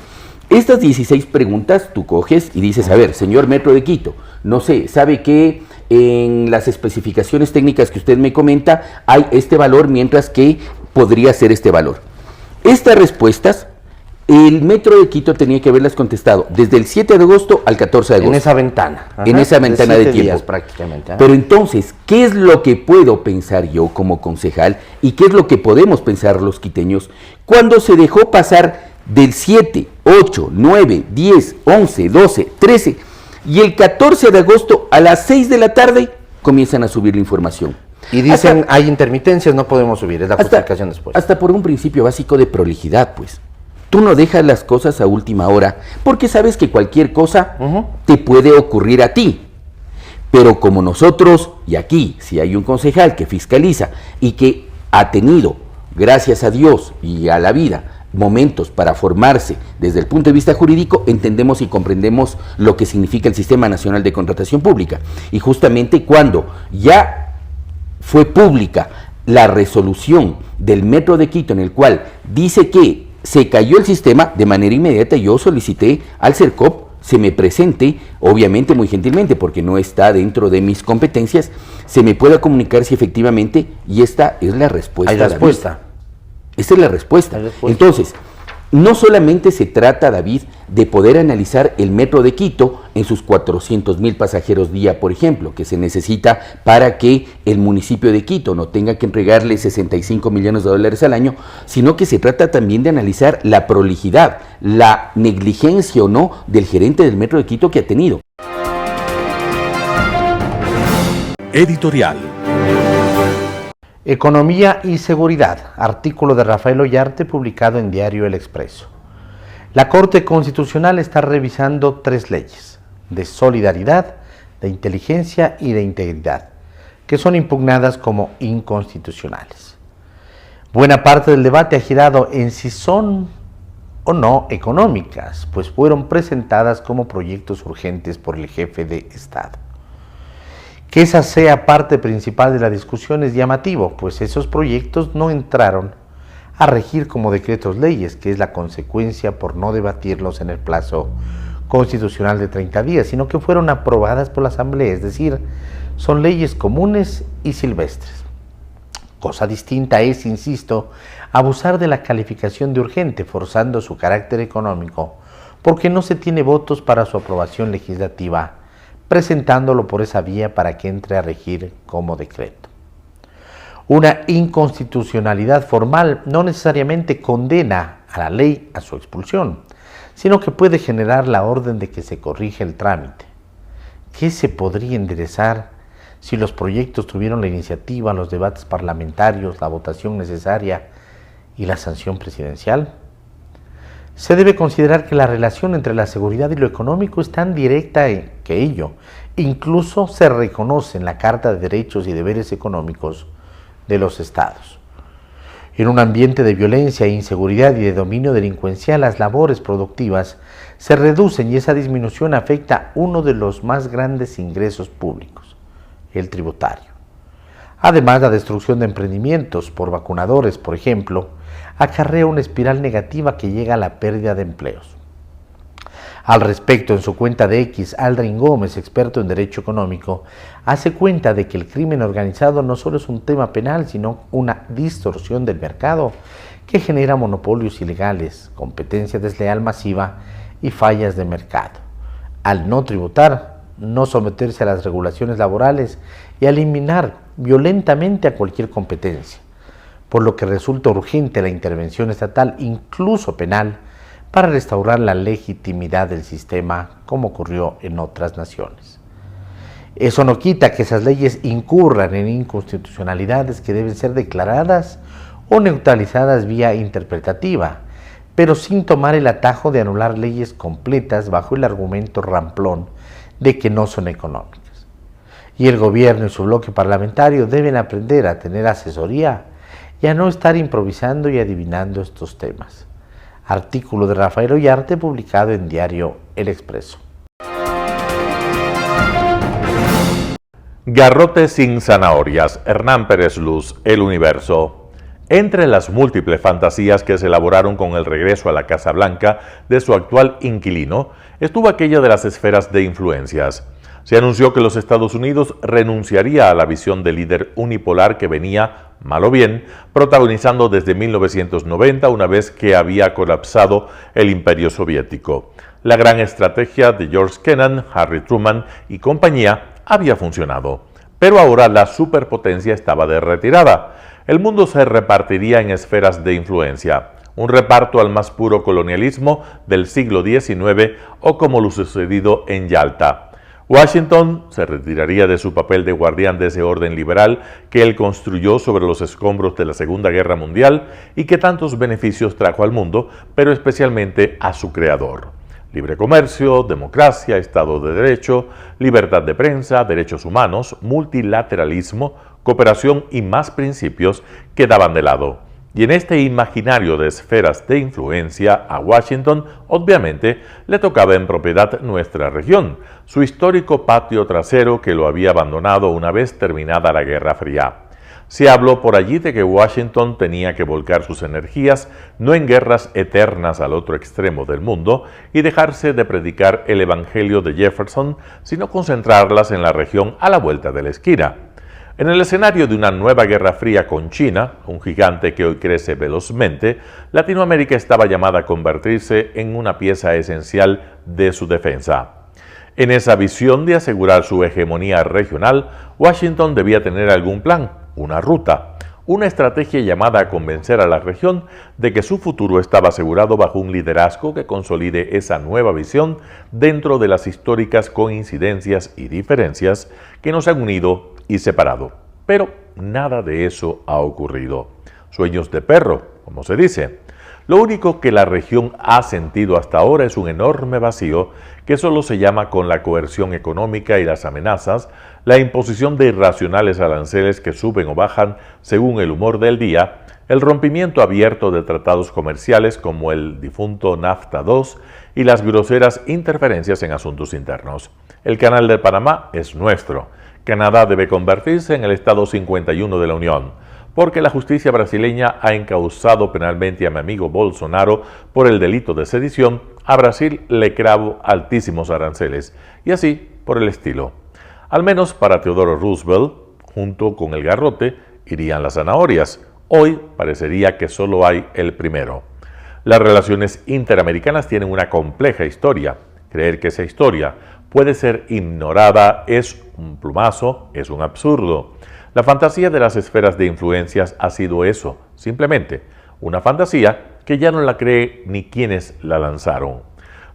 Estas 16 preguntas tú coges y dices, a ver, señor Metro de Quito, no sé, ¿sabe que en las especificaciones técnicas que usted me comenta hay este valor, mientras que podría ser este valor? Estas respuestas, el Metro de Quito tenía que haberlas contestado desde el 7 de agosto al 14 de agosto. En esa ventana. En esa ventana de tiempo. Días prácticamente. Pero entonces, ¿qué es lo que puedo pensar yo como concejal y qué es lo que podemos pensar los quiteños cuando se dejó pasar del 7, 8, 9, 10, 11, 12, 13 y el 14 de agosto a las 6 de la tarde comienzan a subir la información? Y dicen, hay intermitencias, no podemos subir, es la justificación después. Hasta por un principio básico de prolijidad, pues. Tú no dejas las cosas a última hora porque sabes que cualquier cosa te puede ocurrir a ti. Pero como nosotros, y aquí, si hay un concejal que fiscaliza y que ha tenido, gracias a Dios y a la vida, momentos para formarse desde el punto de vista jurídico, entendemos y comprendemos lo que significa el Sistema Nacional de Contratación Pública. Y justamente cuando ya fue pública la resolución del Metro de Quito en el cual dice que se cayó el sistema, de manera inmediata yo solicité al CERCOP se me presente, obviamente muy gentilmente, porque no está dentro de mis competencias, se me pueda comunicar si efectivamente, y esta es la respuesta. Hay respuesta. Esta es la respuesta. Entonces, No solamente se trata, David, de poder analizar el metro de Quito en sus 400,000 pasajeros día, por ejemplo, que se necesita para que el municipio de Quito no tenga que entregarle 65 millones de dólares al año, sino que se trata también de analizar la prolijidad, la negligencia o no del gerente del metro de Quito que ha tenido. Editorial. Economía y seguridad, artículo de Rafael Ollarte publicado en Diario El Expreso. La Corte Constitucional está revisando 3 leyes, de solidaridad, de inteligencia y de integridad, que son impugnadas como inconstitucionales. Buena parte del debate ha girado en si son o no económicas, pues fueron presentadas como proyectos urgentes por el jefe de Estado. Que esa sea parte principal de la discusión es llamativo, pues esos proyectos no entraron a regir como decretos leyes, que es la consecuencia por no debatirlos en el plazo constitucional de 30 días, sino que fueron aprobadas por la Asamblea, es decir, son leyes comunes y silvestres. Cosa distinta es, insisto, abusar de la calificación de urgente, forzando su carácter económico, porque no se tiene votos para su aprobación legislativa, presentándolo por esa vía para que entre a regir como decreto. Una inconstitucionalidad formal no necesariamente condena a la ley a su expulsión, sino que puede generar la orden de que se corrija el trámite. ¿Qué se podría enderezar si los proyectos tuvieron la iniciativa, los debates parlamentarios, la votación necesaria y la sanción presidencial? Se debe considerar que la relación entre la seguridad y lo económico es tan directa que ello incluso se reconoce en la Carta de Derechos y Deberes Económicos de los Estados. En un ambiente de violencia, inseguridad y de dominio delincuencial, las labores productivas se reducen y esa disminución afecta uno de los más grandes ingresos públicos, el tributario. Además, la destrucción de emprendimientos por vacunadores, por ejemplo, acarrea una espiral negativa que llega a la pérdida de empleos. Al respecto, en su cuenta de X, Aldrin Gómez, experto en derecho económico, hace cuenta de que el crimen organizado no solo es un tema penal, sino una distorsión del mercado que genera monopolios ilegales, competencia desleal masiva y fallas de mercado. Al no tributar, no someterse a las regulaciones laborales y eliminar violentamente a cualquier competencia, por lo que resulta urgente la intervención estatal, incluso penal, para restaurar la legitimidad del sistema, como ocurrió en otras naciones. Eso no quita que esas leyes incurran en inconstitucionalidades que deben ser declaradas o neutralizadas vía interpretativa, pero sin tomar el atajo de anular leyes completas bajo el argumento ramplón de que no son económicas. Y el gobierno y su bloque parlamentario deben aprender a tener asesoría y a no estar improvisando y adivinando estos temas. Artículo de Rafael Ollarte publicado en Diario El Expreso. Garrote sin zanahorias. Hernán Pérez Luz, El Universo. Entre las múltiples fantasías que se elaboraron con el regreso a la Casa Blanca de su actual inquilino, estuvo aquella de las esferas de influencias. Se anunció que los Estados Unidos renunciaría a la visión de líder unipolar que venía, mal o bien, protagonizando desde 1990, una vez que había colapsado el Imperio Soviético. La gran estrategia de George Kennan, Harry Truman y compañía había funcionado, pero ahora la superpotencia estaba de retirada. El mundo se repartiría en esferas de influencia, un reparto al más puro colonialismo del siglo XIX o como lo sucedido en Yalta. Washington se retiraría de su papel de guardián de ese orden liberal que él construyó sobre los escombros de la Segunda Guerra Mundial y que tantos beneficios trajo al mundo, pero especialmente a su creador. Libre comercio, democracia, Estado de Derecho, libertad de prensa, derechos humanos, multilateralismo, cooperación y más principios quedaban de lado. Y en este imaginario de esferas de influencia a Washington, obviamente, le tocaba en propiedad nuestra región, su histórico patio trasero que lo había abandonado una vez terminada la Guerra Fría. Se habló por allí de que Washington tenía que volcar sus energías no en guerras eternas al otro extremo del mundo y dejarse de predicar el evangelio de Jefferson, sino concentrarlas en la región a la vuelta de la esquina. En el escenario de una nueva guerra fría con China, un gigante que hoy crece velozmente, Latinoamérica estaba llamada a convertirse en una pieza esencial de su defensa. En esa visión de asegurar su hegemonía regional, Washington debía tener algún plan, una ruta, una estrategia llamada a convencer a la región de que su futuro estaba asegurado bajo un liderazgo que consolide esa nueva visión dentro de las históricas coincidencias y diferencias que nos han unido y separado. Pero nada de eso ha ocurrido. Sueños de perro, como se dice. Lo único que la región ha sentido hasta ahora es un enorme vacío que solo se llama, con la coerción económica y las amenazas, la imposición de irracionales aranceles que suben o bajan según el humor del día, el rompimiento abierto de tratados comerciales como el difunto NAFTA II y las groseras interferencias en asuntos internos. El Canal de Panamá es nuestro. Canadá debe convertirse en el Estado 51 de la Unión, porque la justicia brasileña ha encausado penalmente a mi amigo Bolsonaro por el delito de sedición. A Brasil le clavo altísimos aranceles, y así por el estilo. Al menos para Teodoro Roosevelt, junto con el garrote, irían las zanahorias. Hoy parecería que solo hay el primero. Las relaciones interamericanas tienen una compleja historia. Creer que esa historia puede ser ignorada es un plumazo, es un absurdo. La fantasía de las esferas de influencias ha sido eso, simplemente una fantasía que ya no la cree ni quienes la lanzaron.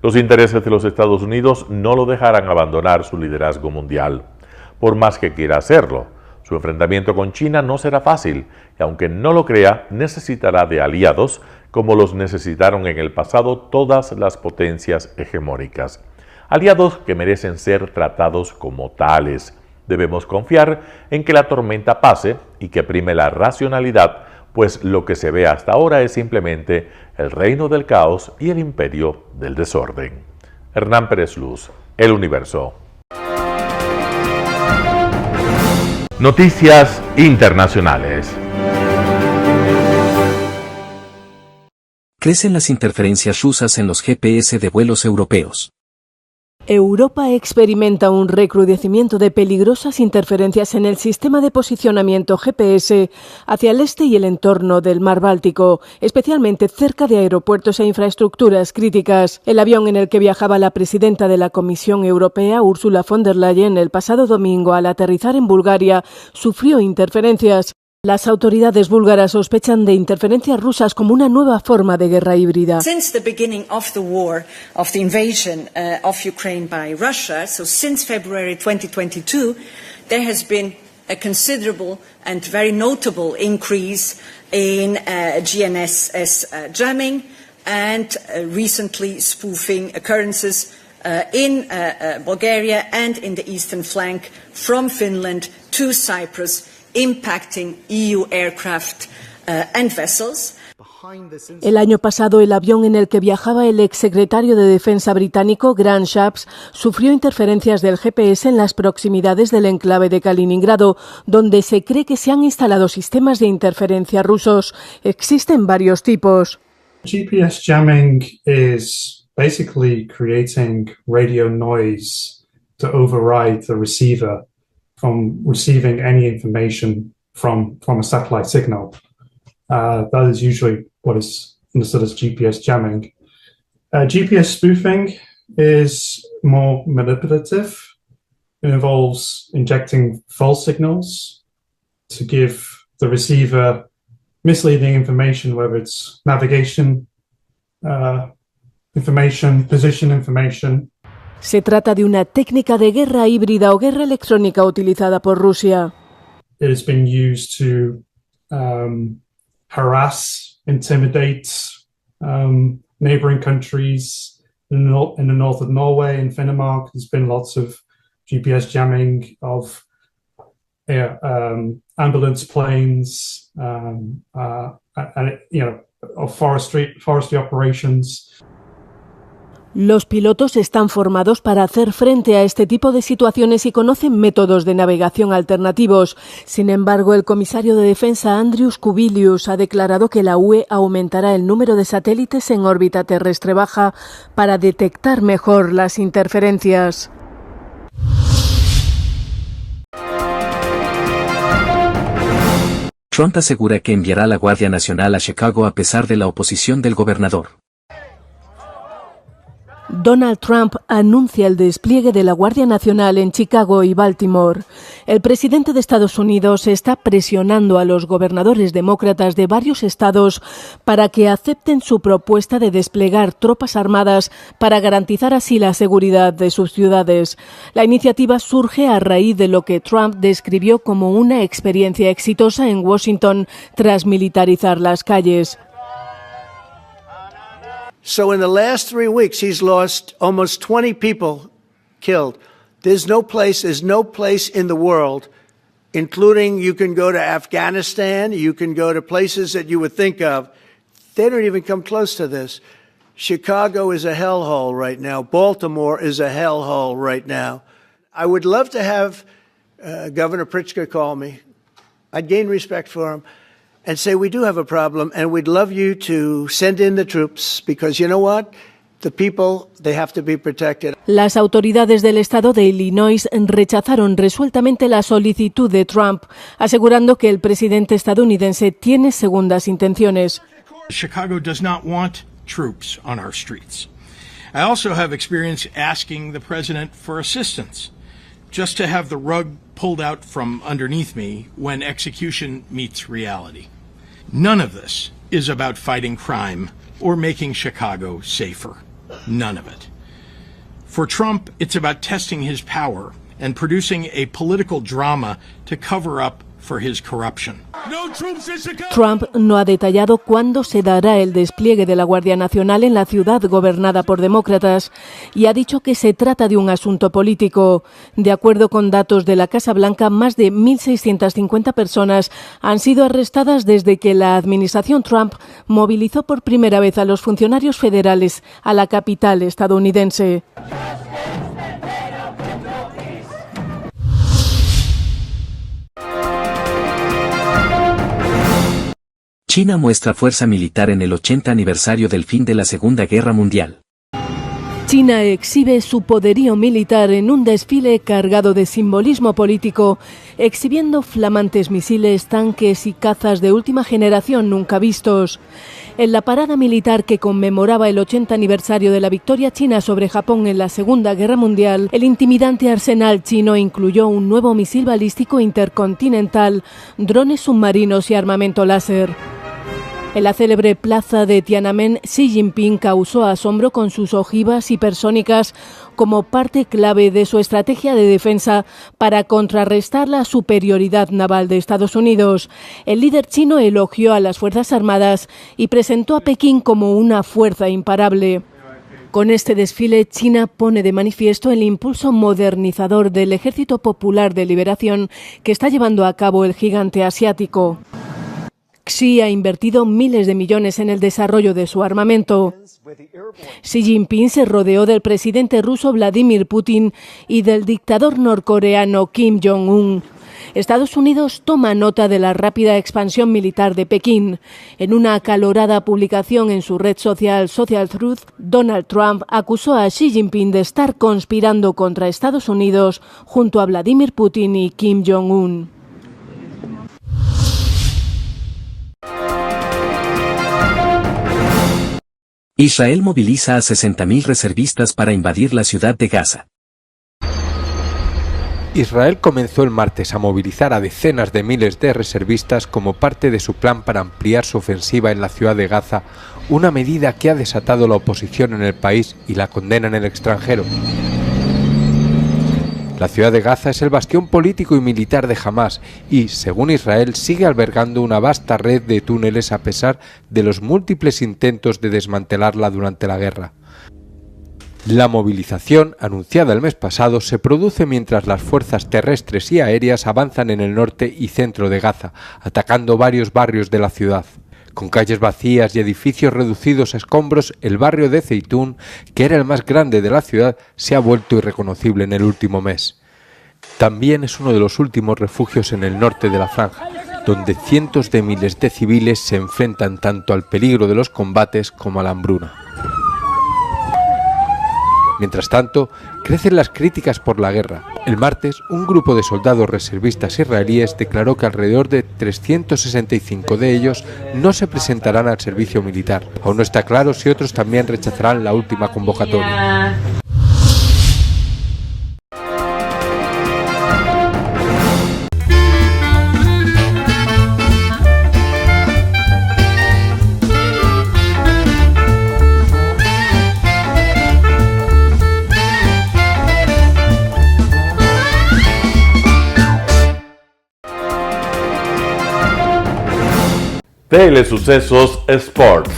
Los intereses de los Estados Unidos no lo dejarán abandonar su liderazgo mundial, por más que quiera hacerlo. Su enfrentamiento con China no será fácil, y aunque no lo crea, necesitará de aliados, como los necesitaron en el pasado todas las potencias hegemónicas. Aliados que merecen ser tratados como tales. Debemos confiar en que la tormenta pase y que prime la racionalidad, pues lo que se ve hasta ahora es simplemente el reino del caos y el imperio del desorden. Hernán Pérez Luz, El Universo. Noticias internacionales. Crecen las interferencias rusas en los GPS de vuelos europeos. Europa experimenta un recrudecimiento de peligrosas interferencias en el sistema de posicionamiento GPS hacia el este y el entorno del Mar Báltico, especialmente cerca de aeropuertos e infraestructuras críticas. El avión en el que viajaba la presidenta de la Comisión Europea, Ursula von der Leyen, el pasado domingo al aterrizar en Bulgaria, sufrió interferencias. Las autoridades búlgaras sospechan de interferencias rusas como una nueva forma de guerra híbrida. Since the beginning of the war, of the invasion of Ukraine by Russia, so since February 2022, there has been a considerable and very notable increase in GNSS jamming and recently spoofing occurrences in Bulgaria and in the eastern flank from Finland to Cyprus, impacting EU aircraft and vessels. El año pasado, el avión en el que viajaba el exsecretario de Defensa británico, Grant Shapps, sufrió interferencias del GPS en las proximidades del enclave de Kaliningrado, donde se cree que se han instalado sistemas de interferencia rusos. Existen varios tipos. GPS jamming is basically creating radio noise to override the receiver from receiving any information from a satellite signal. That is usually what is understood as GPS jamming. GPS spoofing is more manipulative. It involves injecting false signals to give the receiver misleading information, whether it's navigation information, position information. Se trata de una técnica de guerra híbrida o guerra electrónica utilizada por Rusia. It has been used to harass, intimidate neighboring countries. In the north of Norway, in Finnmark, there's been lots of GPS jamming of ambulance planes, and of forestry operations. Los pilotos están formados para hacer frente a este tipo de situaciones y conocen métodos de navegación alternativos. Sin embargo, el comisario de Defensa Andrius Kubilius ha declarado que la UE aumentará el número de satélites en órbita terrestre baja para detectar mejor las interferencias. Trump asegura que enviará la Guardia Nacional a Chicago a pesar de la oposición del gobernador. Donald Trump anuncia el despliegue de la Guardia Nacional en Chicago y Baltimore. El presidente de Estados Unidos está presionando a los gobernadores demócratas de varios estados para que acepten su propuesta de desplegar tropas armadas para garantizar así la seguridad de sus ciudades. La iniciativa surge a raíz de lo que Trump describió como una experiencia exitosa en Washington tras militarizar las calles. So in the last 3 weeks, he's lost almost 20 people killed. There's no place in the world, including you can go to Afghanistan, you can go to places that you would think of. They don't even come close to this. Chicago is a hellhole right now. Baltimore is a hellhole right now. I would love to have Governor Pritzker call me. I'd gain respect for him. And say, we do have a problem, and we'd love you to send in the troops, because you know what? The people, they have to be protected. Las autoridades del estado de Illinois rechazaron resueltamente la solicitud de Trump, asegurando que el presidente estadounidense tiene segundas intenciones. Chicago does not want troops on our streets. I also have experience asking the president for assistance, just to have the rug pulled out from underneath me when execution meets reality. None of this is about fighting crime or making Chicago safer. None of it. For Trump, it's about testing his power and producing a political drama to cover up for his corruption. Trump no ha detallado cuándo se dará el despliegue de la Guardia Nacional en la ciudad gobernada por demócratas y ha dicho que se trata de un asunto político. De acuerdo con datos de la Casa Blanca, más de 1.650 personas han sido arrestadas desde que la administración Trump movilizó por primera vez a los funcionarios federales a la capital estadounidense. China muestra fuerza militar en el 80 aniversario del fin de la Segunda Guerra Mundial. China exhibe su poderío militar en un desfile cargado de simbolismo político, exhibiendo flamantes misiles, tanques y cazas de última generación nunca vistos. En la parada militar que conmemoraba el 80 aniversario de la victoria china sobre Japón en la Segunda Guerra Mundial, el intimidante arsenal chino incluyó un nuevo misil balístico intercontinental, drones submarinos y armamento láser. En la célebre plaza de Tiananmen, Xi Jinping causó asombro con sus ojivas hipersónicas como parte clave de su estrategia de defensa para contrarrestar la superioridad naval de Estados Unidos. El líder chino elogió a las Fuerzas Armadas y presentó a Pekín como una fuerza imparable. Con este desfile, China pone de manifiesto el impulso modernizador del Ejército Popular de Liberación que está llevando a cabo el gigante asiático. Xi ha invertido miles de millones en el desarrollo de su armamento. Xi Jinping se rodeó del presidente ruso Vladimir Putin y del dictador norcoreano Kim Jong-un. Estados Unidos toma nota de la rápida expansión militar de Pekín. En una acalorada publicación en su red social Social Truth, Donald Trump acusó a Xi Jinping de estar conspirando contra Estados Unidos junto a Vladimir Putin y Kim Jong-un. Israel moviliza a 60.000 reservistas para invadir la ciudad de Gaza. Israel comenzó el martes a movilizar a decenas de miles de reservistas como parte de su plan para ampliar su ofensiva en la ciudad de Gaza, una medida que ha desatado la oposición en el país y la condena en el extranjero. La ciudad de Gaza es el bastión político y militar de Hamás y, según Israel, sigue albergando una vasta red de túneles a pesar de los múltiples intentos de desmantelarla durante la guerra. La movilización, anunciada el mes pasado, se produce mientras las fuerzas terrestres y aéreas avanzan en el norte y centro de Gaza, atacando varios barrios de la ciudad. Con calles vacías y edificios reducidos a escombros, el barrio de Zeitún, que era el más grande de la ciudad, se ha vuelto irreconocible en el último mes. También es uno de los últimos refugios en el norte de la franja, donde cientos de miles de civiles se enfrentan tanto al peligro de los combates como a la hambruna. Mientras tanto, crecen las críticas por la guerra. El martes, un grupo de soldados reservistas israelíes declaró que alrededor de 365 de ellos no se presentarán al servicio militar. Aún no está claro si otros también rechazarán la última convocatoria. Telesucesos Sports.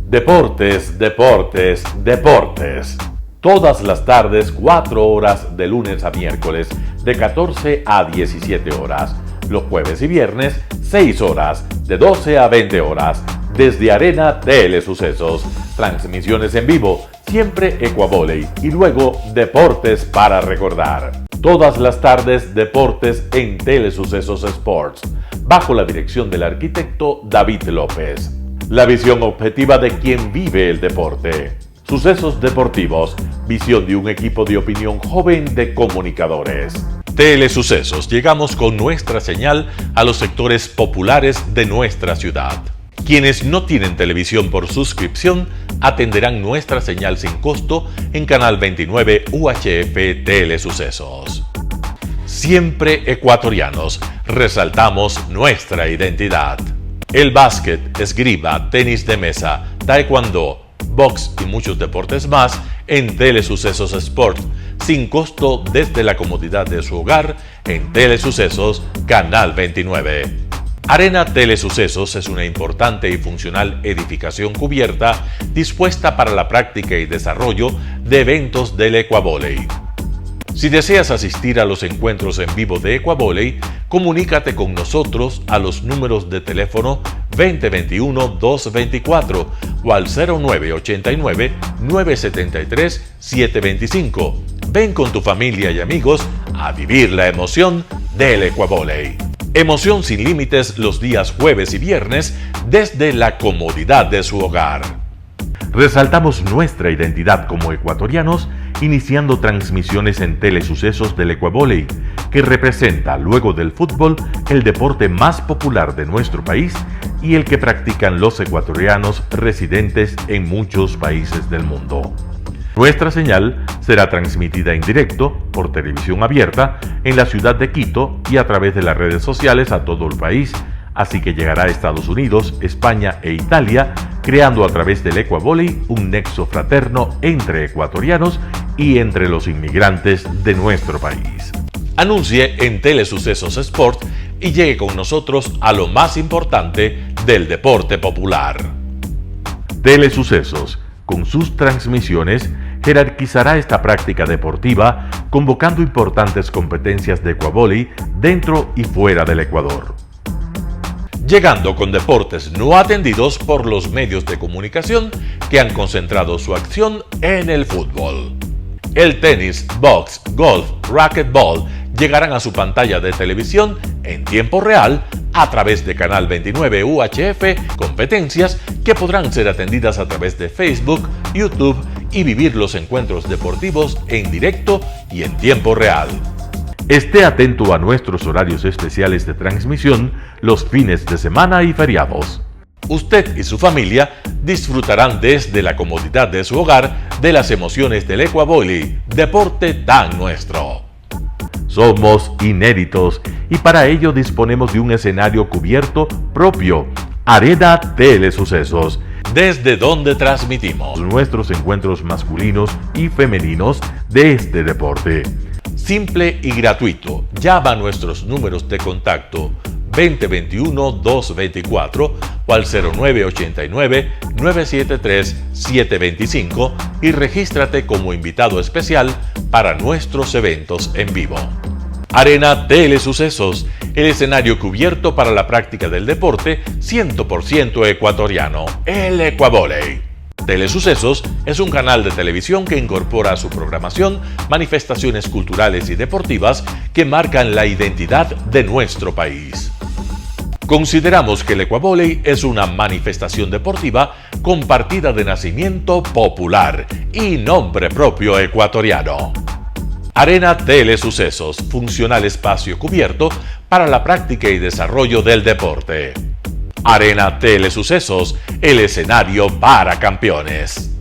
Deportes, deportes, deportes. Todas las tardes, 4 horas de lunes a miércoles, de 14 a 17 horas. Los jueves y viernes, 6 horas, de 12 a 20 horas. Desde Arena Telesucesos. Transmisiones en vivo, siempre Ecuavoley. Y luego, deportes para recordar. Todas las tardes, deportes en Telesucesos Sports, bajo la dirección del arquitecto David López. La visión objetiva de quien vive el deporte. Sucesos deportivos, visión de un equipo de opinión joven de comunicadores. Telesucesos, llegamos con nuestra señal a los sectores populares de nuestra ciudad. Quienes no tienen televisión por suscripción atenderán nuestra señal sin costo en Canal 29 UHF Telesucesos. Siempre ecuatorianos, resaltamos nuestra identidad. El básquet, esgrima, tenis de mesa, taekwondo, box y muchos deportes más en Telesucesos Sport, sin costo desde la comodidad de su hogar en Telesucesos Canal 29. Arena Telesucesos es una importante y funcional edificación cubierta dispuesta para la práctica y desarrollo de eventos del Ecuavoley. Si deseas asistir a los encuentros en vivo de Ecuavoley, comunícate con nosotros a los números de teléfono 2021-224 o al 0989-973-725. Ven con tu familia y amigos a vivir la emoción del Ecuavoley. Emoción sin límites los días jueves y viernes desde la comodidad de su hogar. Resaltamos nuestra identidad como ecuatorianos iniciando transmisiones en Telesucesos del Ecuavoley, que representa, luego del fútbol, el deporte más popular de nuestro país y el que practican los ecuatorianos residentes en muchos países del mundo. Nuestra señal será transmitida en directo por televisión abierta en la ciudad de Quito y a través de las redes sociales a todo el país, así que llegará a Estados Unidos, España e Italia, creando a través del Ecuavoley un nexo fraterno entre ecuatorianos y entre los inmigrantes de nuestro país. Anuncie en Telesucesos Sport y llegue con nosotros a lo más importante del deporte popular. Telesucesos, con sus transmisiones, jerarquizará esta práctica deportiva, convocando importantes competencias de Ecuavoley dentro y fuera del Ecuador. Llegando con deportes no atendidos por los medios de comunicación que han concentrado su acción en el fútbol. El tenis, box, golf, racquetball llegarán a su pantalla de televisión en tiempo real a través de Canal 29 UHF, competencias que podrán ser atendidas a través de Facebook, YouTube y vivir los encuentros deportivos en directo y en tiempo real. Esté atento a nuestros horarios especiales de transmisión los fines de semana y feriados. Usted y su familia disfrutarán desde la comodidad de su hogar de las emociones del Ecuavoley, deporte tan nuestro. Somos inéditos y para ello disponemos de un escenario cubierto propio, Arena Telesucesos, desde donde transmitimos nuestros encuentros masculinos y femeninos de este deporte. Simple y gratuito. Llama a nuestros números de contacto 2021-224 o al 0989-973-725 y regístrate como invitado especial para nuestros eventos en vivo. Arena Telesucesos, el escenario cubierto para la práctica del deporte 100% ecuatoriano, el Ecuavoley. Telesucesos es un canal de televisión que incorpora a su programación manifestaciones culturales y deportivas que marcan la identidad de nuestro país. Consideramos que el Ecuavoley es una manifestación deportiva con partida de nacimiento popular y nombre propio ecuatoriano. Arena Telesucesos, funcional espacio cubierto para la práctica y desarrollo del deporte. Arena Telesucesos, el escenario para campeones.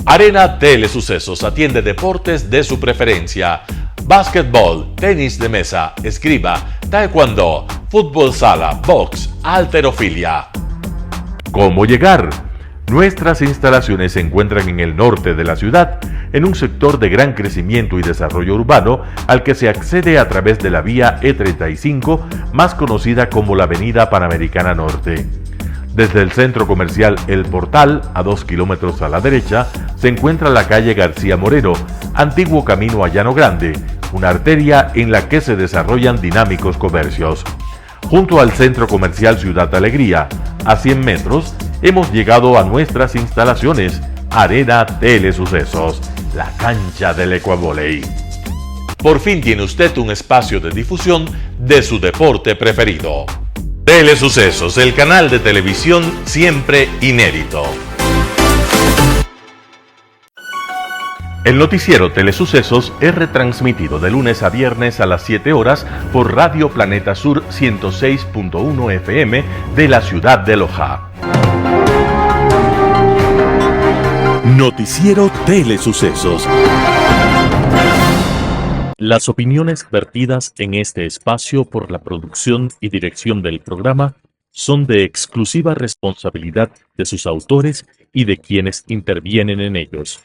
Arena Telesucesos atiende deportes de su preferencia: básquetbol, tenis de mesa, esgrima, taekwondo, fútbol sala, box, halterofilia. ¿Cómo llegar? Nuestras instalaciones se encuentran en el norte de la ciudad, en un sector de gran crecimiento y desarrollo urbano al que se accede a través de la vía E35, más conocida como la Avenida Panamericana Norte. Desde el centro comercial El Portal, a 2 kilómetros a la derecha, se encuentra la calle García Moreno, antiguo camino a Llano Grande, una arteria en la que se desarrollan dinámicos comercios. Junto al centro comercial Ciudad Alegría, a 100 metros, hemos llegado a nuestras instalaciones, Arena Telesucesos, la cancha del Ecuavoley. Por fin tiene usted un espacio de difusión de su deporte preferido. Telesucesos, el canal de televisión siempre inédito. El noticiero Telesucesos es retransmitido de lunes a viernes a las 7 horas por Radio Planeta Sur 106.1 FM de la ciudad de Loja. Noticiero Telesucesos. Las opiniones vertidas en este espacio por la producción y dirección del programa son de exclusiva responsabilidad de sus autores y de quienes intervienen en ellos.